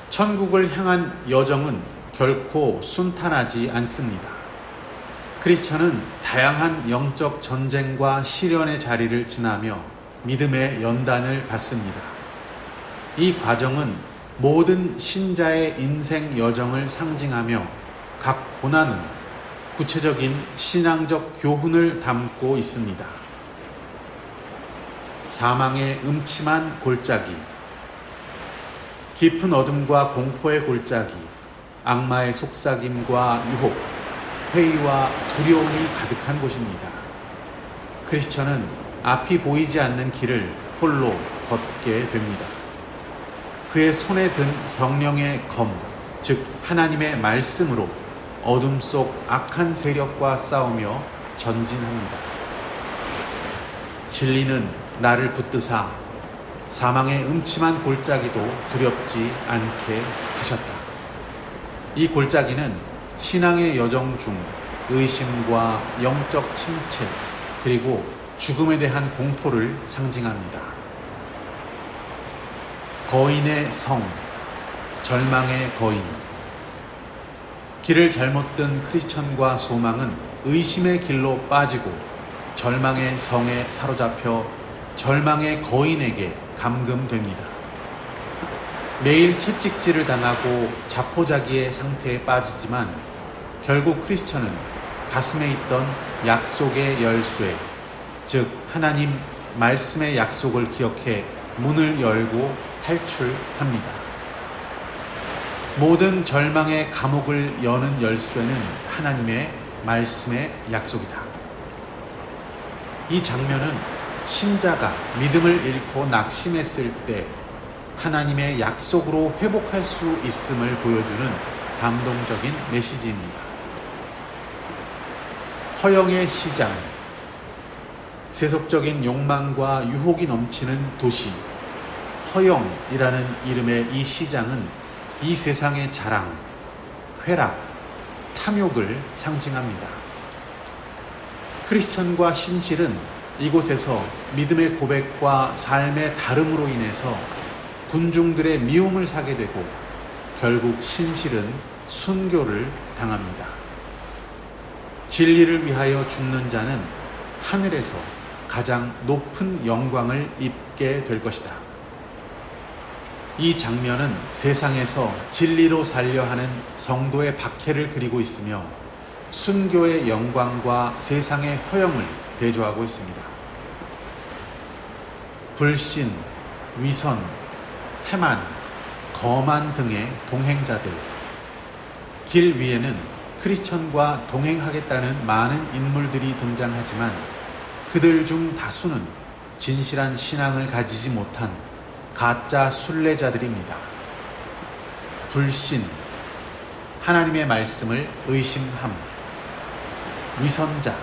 천국을 향한 여정은 결코 순탄하지 않습니다. 크리스천은 다양한 영적 전쟁과 시련의 자리를 지나며 믿음의 연단을 받습니다. 이 과정은 모든 신자의 인생 여정을 상징하며 각 고난은 구체적인 신앙적 교훈을 담고 있습니다. 사망의 음침한 골짜기, 깊은 어둠과 공포의 골짜기, 악마의 속삭임과 유혹, 회의와 두려움이 가득한 곳입니다. 크리스천은 앞이 보이지 않는 길을 홀로 걷게 됩니다. 그의 손에 든 성령의 검, 즉 하나님의 말씀으로 어둠 속 악한 세력과 싸우며 전진합니다. 진리는 나를 붙드사 사망의 음침한 골짜기도 두렵지 않게 하셨다. 이 골짜기는 신앙의 여정 중 의심과 영적 침체 그리고 죽음에 대한 공포를 상징합니다. 거인의 성, 절망의 거인. 길을 잘못 든 크리스천과 소망은 의심의 길로 빠지고 절망의 성에 사로잡혀 절망의 거인에게 감금됩니다. 매일 채찍질을 당하고 자포자기의 상태에 빠지지만 결국 크리스천은 가슴에 있던 약속의 열쇠, 즉 하나님 말씀의 약속을 기억해 문을 열고 탈출합니다. 모든 절망의 감옥을 여는 열쇠는 하나님의 말씀의 약속이다. 이 장면은 신자가 믿음을 잃고 낙심했을 때 하나님의 약속으로 회복할 수 있음을 보여주는 감동적인 메시지입니다. 허영의 시장. 세속적인 욕망과 유혹이 넘치는 도시 허영이라는 이름의 이 시장은 이 세상의 자랑, 쾌락, 탐욕을 상징합니다. 크리스천과 신실은 이곳에서 믿음의 고백과 삶의 다름으로 인해서 군중들의 미움을 사게 되고 결국 신실은 순교를 당합니다. 진리를 위하여 죽는 자는 하늘에서 가장 높은 영광을 입게 될 것이다. 이 장면은 세상에서 진리로 살려 하는 성도의 박해를 그리고 있으며 순교의 영광과 세상의 허영을 대조하고 있습니다. 불신, 위선, 태만, 거만 등의 동행자들. 길 위에는 크리스천과 동행하겠다는 많은 인물들이 등장하지만 그들 중 다수는 진실한 신앙을 가지지 못한 가짜 순례자들입니다. 불신, 하나님의 말씀을 의심함. 위선자,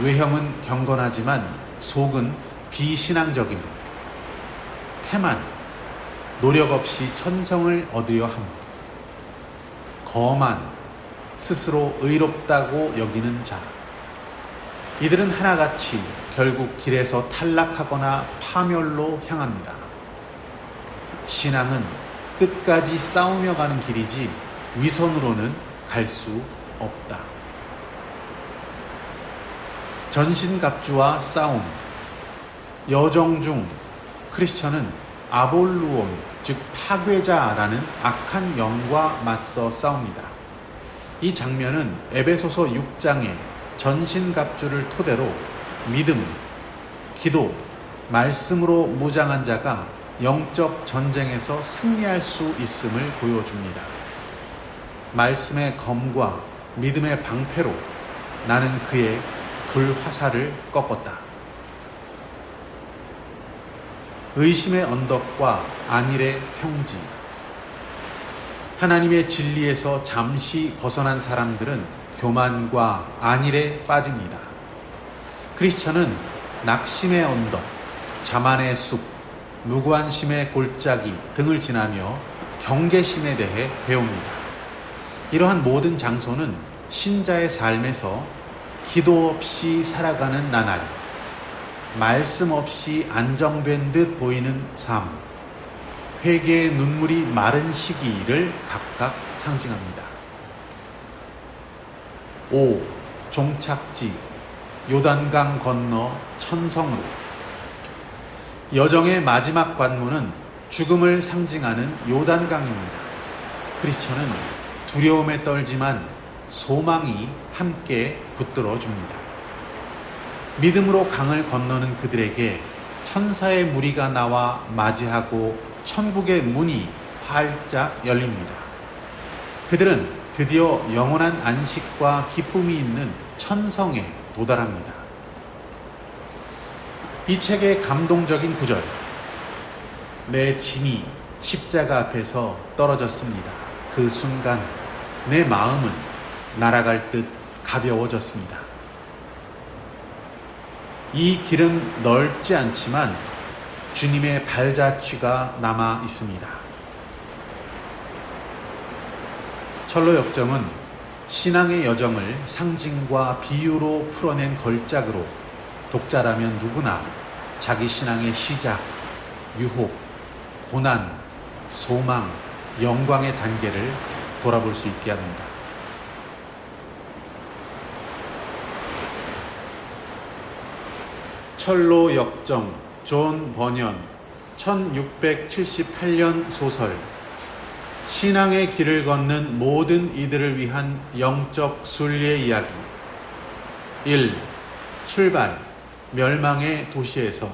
외형은 경건하지만 속은 비신앙적임. 태만, 노력 없이 천성을 얻으려 함. 거만, 스스로 의롭다고 여기는 자. 이들은 하나같이 결국 길에서 탈락하거나 파멸로 향합니다. 신앙은 끝까지 싸우며 가는 길이지 위선으로는 갈 수 없다. 전신갑주와 싸움. 여정 중 크리스천은 아볼루온, 즉 파괴자라는 악한 영과 맞서 싸웁니다. 이 장면은 에베소서 6장의 전신갑주를 토대로 믿음, 기도, 말씀으로 무장한 자가 영적 전쟁에서 승리할 수 있음을 보여줍니다. 말씀의 검과 믿음의 방패로 나는 그의 불화살을 꺾었다. 의심의 언덕과 안일의 평지. 하나님의 진리에서 잠시 벗어난 사람들은 교만과 안일에 빠집니다. 크리스천은 낙심의 언덕, 자만의 숲, 무관심의 골짜기 등을 지나며 경계심에 대해 배웁니다. 이러한 모든 장소는 신자의 삶에서 기도 없이 살아가는 나날, 말씀 없이 안정된 듯 보이는 삶, 회개의 눈물이 마른 시기를 각각 상징합니다. 5. 종착지, 요단강 건너 천성으로. 여정의 마지막 관문은 죽음을 상징하는 요단강입니다. 크리스천은 두려움에 떨지만 소망이 함께 붙들어 줍니다. 믿음으로 강을 건너는 그들에게 천사의 무리가 나와 맞이하고 천국의 문이 활짝 열립니다. 그들은 드디어 영원한 안식과 기쁨이 있는 천성에 도달합니다. 이 책의 감동적인 구절. 내 짐이 십자가 앞에서 떨어졌습니다. 그 순간 내 마음은 날아갈 듯 가벼워졌습니다. 이 길은 넓지 않지만 주님의 발자취가 남아 있습니다. 철로 역정은 신앙의 여정을 상징과 비유로 풀어낸 걸작으로 독자라면 누구나 자기 신앙의 시작, 유혹, 고난, 소망, 영광의 단계를 돌아볼 수 있게 합니다. 철로 역정, 존 버년, 1678년 소설. 신앙의 길을 걷는 모든 이들을 위한 영적 순리의 이야기. 1. 출발, 멸망의 도시에서.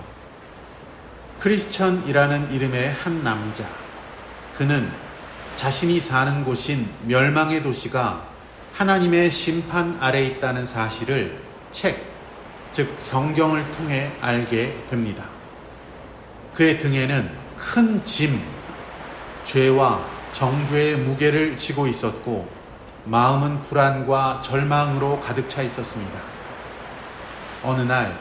크리스천이라는 이름의 한 남자. 그는 자신이 사는 곳인 멸망의 도시가 하나님의 심판 아래 있다는 사실을 책, 즉 성경을 통해 알게 됩니다. 그의 등에는 큰 짐, 죄와 정죄의 무게를 지고 있었고 마음은 불안과 절망으로 가득 차 있었습니다. 어느 날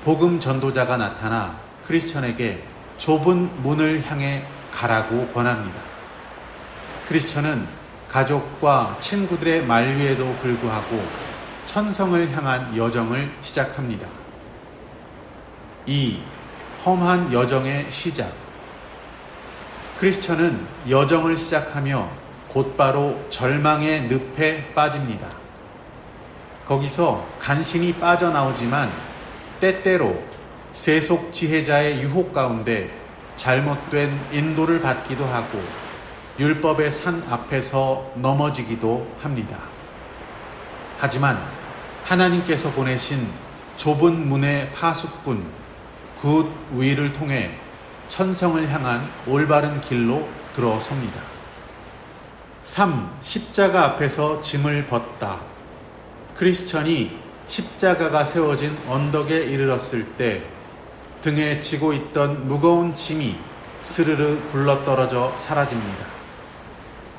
복음 전도자가 나타나 크리스천에게 좁은 문을 향해 가라고 권합니다. 크리스천은 가족과 친구들의 만류에도 불구하고 천성을 향한 여정을 시작합니다. 2. 험한 여정의 시작. 크리스천은 여정을 시작하며 곧바로 절망의 늪에 빠집니다. 거기서 간신히 빠져나오지만 때때로 세속 지혜자의 유혹 가운데 잘못된 인도를 받기도 하고 율법의 산 앞에서 넘어지기도 합니다. 하지만 하나님께서 보내신 좁은 문의 파수꾼 굿 위를 통해 천성을 향한 올바른 길로 들어섭니다. 3. 십자가 앞에서 짐을 벗다. 크리스천이 십자가가 세워진 언덕에 이르렀을 때 등에 지고 있던 무거운 짐이 스르르 굴러떨어져 사라집니다.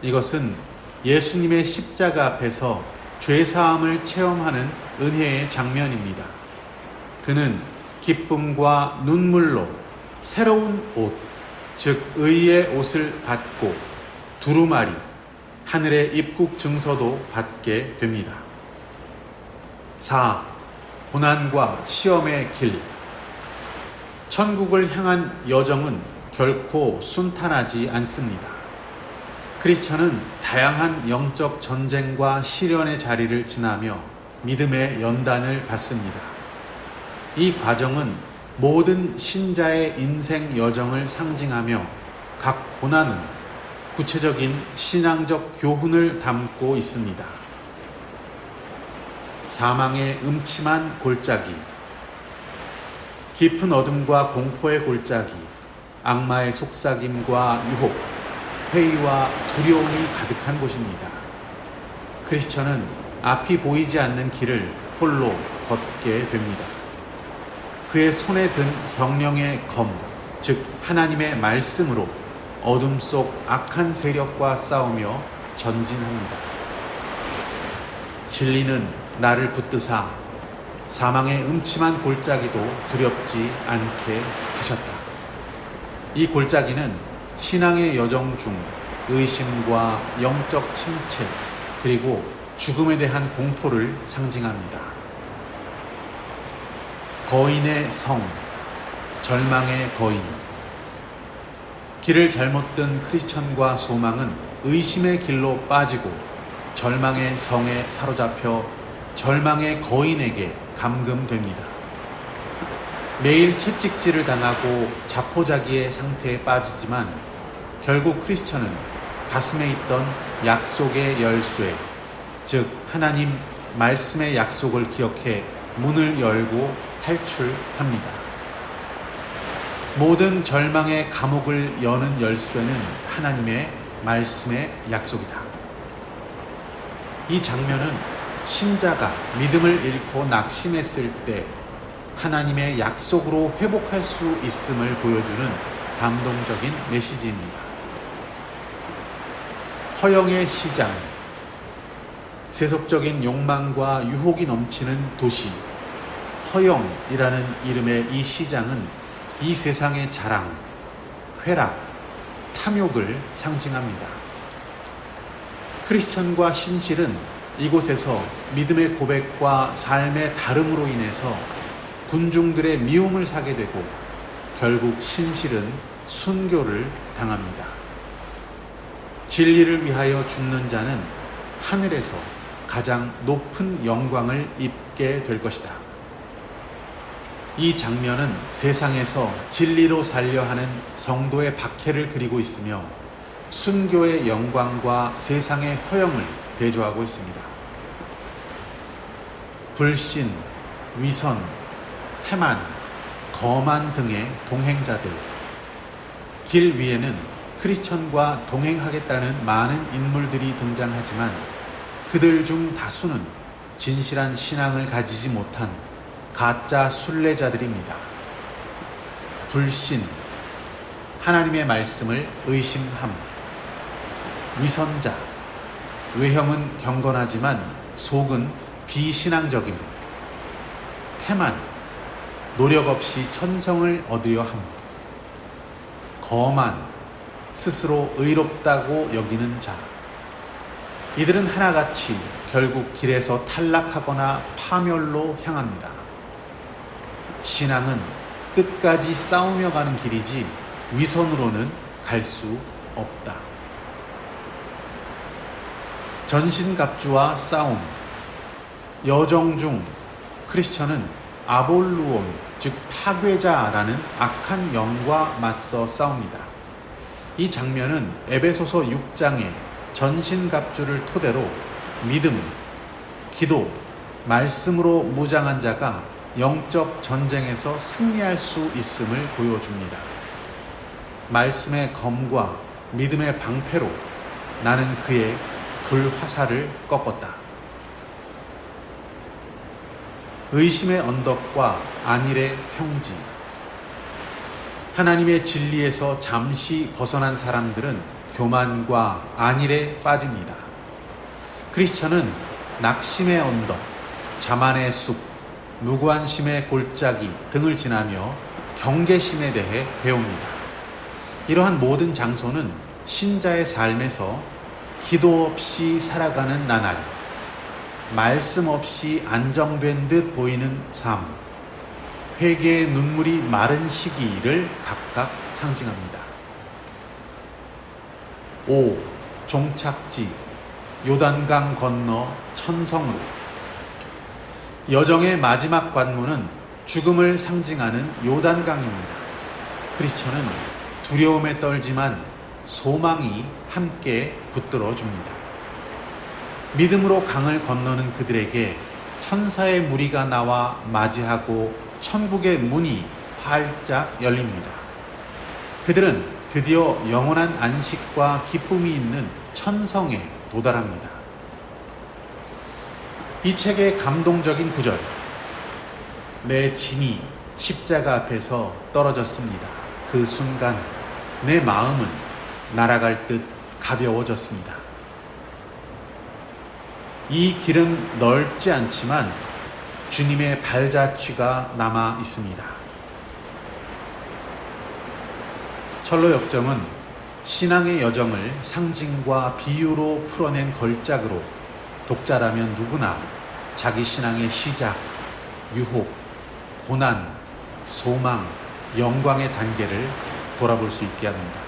이것은 예수님의 십자가 앞에서 죄사함을 체험하는 은혜의 장면입니다. 그는 기쁨과 눈물로 새로운 옷, 즉 의의 옷을 받고 두루마리, 하늘의 입국 증서도 받게 됩니다. 4. 고난과 시험의 길. 천국을 향한 여정은 결코 순탄하지 않습니다. 크리스천은 다양한 영적 전쟁과 시련의 자리를 지나며 믿음의 연단을 받습니다. 이 과정은 모든 신자의 인생 여정을 상징하며 각 고난은 구체적인 신앙적 교훈을 담고 있습니다. 사망의 음침한 골짜기. 깊은 어둠과 공포의 골짜기, 악마의 속삭임과 유혹, 회의와 두려움이 가득한 곳입니다. 크리스천은 앞이 보이지 않는 길을 홀로 걷게 됩니다. 그의 손에 든 성령의 검, 즉 하나님의 말씀으로 어둠 속 악한 세력과 싸우며 전진합니다. 진리는 나를 붙드사 사망의 음침한 골짜기도 두렵지 않게 하셨다. 이 골짜기는 신앙의 여정 중 의심과 영적 침체 그리고 죽음에 대한 공포를 상징합니다. 거인의 성, 절망의 거인. 길을 잘못 든 크리스천과 소망은 의심의 길로 빠지고 절망의 성에 사로잡혀 절망의 거인에게 감금됩니다. 매일 채찍질을 당하고 자포자기의 상태에 빠지지만 결국 크리스천은 가슴에 있던 약속의 열쇠, 즉 하나님 말씀의 약속을 기억해 문을 열고 탈출합니다. 모든 절망의 감옥을 여는 열쇠는 하나님의 말씀의 약속이다. 이 장면은 신자가 믿음을 잃고 낙심했을 때 하나님의 약속으로 회복할 수 있음을 보여주는 감동적인 메시지입니다. 허영의 시장, 세속적인 욕망과 유혹이 넘치는 도시, 허영이라는 이름의 이 시장은 이 세상의 자랑, 쾌락, 탐욕을 상징합니다. 크리스천과 신실은 이곳에서 믿음의 고백과 삶의 다름으로 인해서 군중들의 미움을 사게 되고 결국 신실은 순교를 당합니다. 진리를 위하여 죽는 자는 하늘에서 가장 높은 영광을 입게 될 것이다. 이 장면은 세상에서 진리로 살려 하는 성도의 박해를 그리고 있으며 순교의 영광과 세상의 허영을 대조하고 있습니다. 불신, 위선, 태만, 거만 등의 동행자들. 길 위에는 크리스천과 동행하겠다는 많은 인물들이 등장하지만 그들 중 다수는 진실한 신앙을 가지지 못한 가짜 순례자들입니다. 불신, 하나님의 말씀을 의심함. 위선자, 외형은 경건하지만 속은 비신앙적임. 태만, 노력 없이 천성을 얻으려 함. 거만, 스스로 의롭다고 여기는 자. 이들은 하나같이 결국 길에서 탈락하거나 파멸로 향합니다. 신앙은 끝까지 싸우며 가는 길이지 위선으로는 갈 수 없다. 전신갑주와 싸움. 여정 중 크리스천은 아볼루온, 즉 파괴자라는 악한 영과 맞서 싸웁니다. 이 장면은 에베소서 6장의 전신갑주를 토대로 믿음, 기도, 말씀으로 무장한 자가 영적 전쟁에서 승리할 수 있음을 보여줍니다. 말씀의 검과 믿음의 방패로 나는 그의 불화살을 꺾었다. 의심의 언덕과 안일의 평지. 하나님의 진리에서 잠시 벗어난 사람들은 교만과 안일에 빠집니다. 크리스천은 낙심의 언덕, 자만의 숲, 무관심의 골짜기 등을 지나며 경계심에 대해 배웁니다. 이러한 모든 장소는 신자의 삶에서 기도 없이 살아가는 나날, 말씀 없이 안정된 듯 보이는 삶, 회개의 눈물이 마른 시기를 각각 상징합니다. 5. 종착지, 요단강 건너 천성으로. 여정의 마지막 관문은 죽음을 상징하는 요단강입니다. 크리스천은 두려움에 떨지만 소망이 함께 붙들어 줍니다. 믿음으로 강을 건너는 그들에게 천사의 무리가 나와 맞이하고 천국의 문이 활짝 열립니다. 그들은 드디어 영원한 안식과 기쁨이 있는 천성에 도달합니다. 이 책의 감동적인 구절. 내 짐이 십자가 앞에서 떨어졌습니다. 그 순간 내 마음은 날아갈 듯 가벼워졌습니다. 이 길은 넓지 않지만 주님의 발자취가 남아 있습니다. 철로 역정은 신앙의 여정을 상징과 비유로 풀어낸 걸작으로 독자라면 누구나 자기 신앙의 시작, 유혹, 고난, 소망, 영광의 단계를 돌아볼 수 있게 합니다.